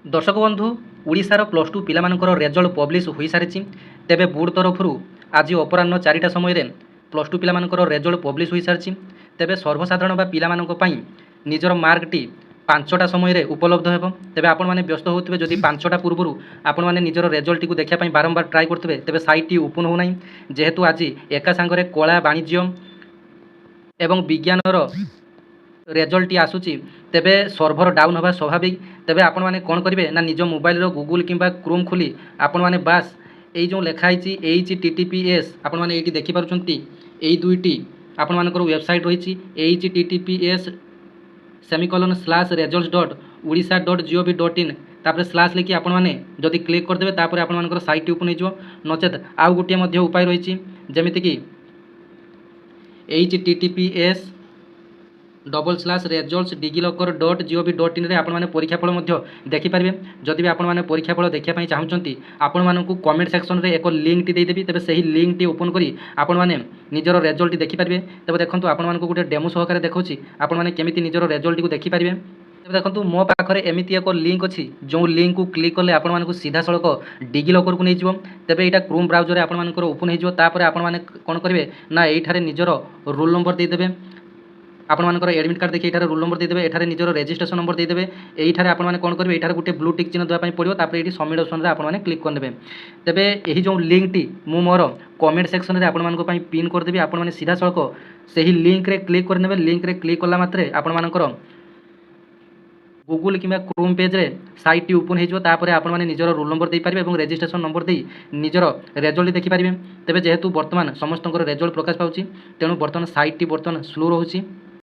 दर्शक बंधु ओडिशार प्लस टू पिलामानकर रेजल्ट पब्लिश हो सारी तेबे बोर्ड तरफ आज अपराह 4टा समय प्लस टू पिलामानकर रेजल्ट पब्लिश हो सारी तेबे सर्वसाधारण बा पिलामानक पई निजर मार्कटी 5टा समय उपलब्ध हो तेबे आपण माने व्यस्त होते जदि 5टा पूर्व आपण माने निजर रेजल्ट टी देखा बारंबार ट्राए करते तेबे साइट टी ओपन होना जेहेतु आज एका सांगरे कला वाणिज्य एवं विज्ञान रेजल्ट आसूची तेबे सर्भर डाउन होगा स्वाभाविक तेबे आपण माने कौन करेंगे ना निज मोबाइल गूगल किंबा क्रोम खोली आपण माने बास ये जो लिखाई HTTPS आपण माने ये देखिपुंट यही दुईटी आपण मानकर वेबसाइट रही https:/results.odisha.gov.in तापर स्लाश लिखि आपण माने जदि क्लिक करदेवे तापर आपण मानकर साइट ओपन हो नचेत आउ गोटे मध्य उपाय रही जमीती कि https:/results.digiloccer.gov.in रे आपण माने परीक्षाफल देखिपारे जदि भी आपण माने परीक्षाफल देखा चाहूँगी आपण मानक कमेंट सेक्शन रे एक लिंक टी देदेवी तेबे सही लिंक टी ओपन करी आपण माने निजर रेजल्ट देखिपारे तेबे देखंतु आपण मानक गोटे डेमो सहकारे देखौछि आपण माने केमिति निजर रेजल्ट को देखिपारे देखो मो पाखे एमती एक लिंक अच्छी जो लिंक को क्लिक कले आपण मानक सीधा सड़क डिजिलॉकर को नहीं तेबे यहाँ क्रोम ब्राउजर आपण मानकर ओपन होपर आपण माने कौन करेंगे ना ये निजर रोल नंबर देदेवे आपण मानकर एडमिट कार्ड देखिए ये रोल नंबर देदेवे एठारे निजर रजिस्ट्रेशन नंबर देदेवे ये आपण माने कौन करेंगे ये गोटे ब्लू टिक चिन्ह देवाई पड़ो तापर ये सबमिट ऑप्शन रे आपण माने क्लिक करदेवे तेबे यही जो लिंक टी मु मोर कमेंट सेक्शन रे आपण मानक पई पिन करदेवी आपण माने सीधा सड़क सही लिंक रे क्लिक करनेबे लिंक रे क्लिक कला मात्रे आपण मानकर गूगल किंबा क्रोम पेज रे साइट टी ओपन हो आपण मैंने निजर रोल नंबर दे पारे और रजिस्ट्रेशन नंबर दे निजर रेजल्ट देखिपारे तेबे जेहेतु वर्तमान समस्त रेजल्ट प्रकाश पाउची तेणु वर्तमान साइट टी वर्तमान स्लो रोची।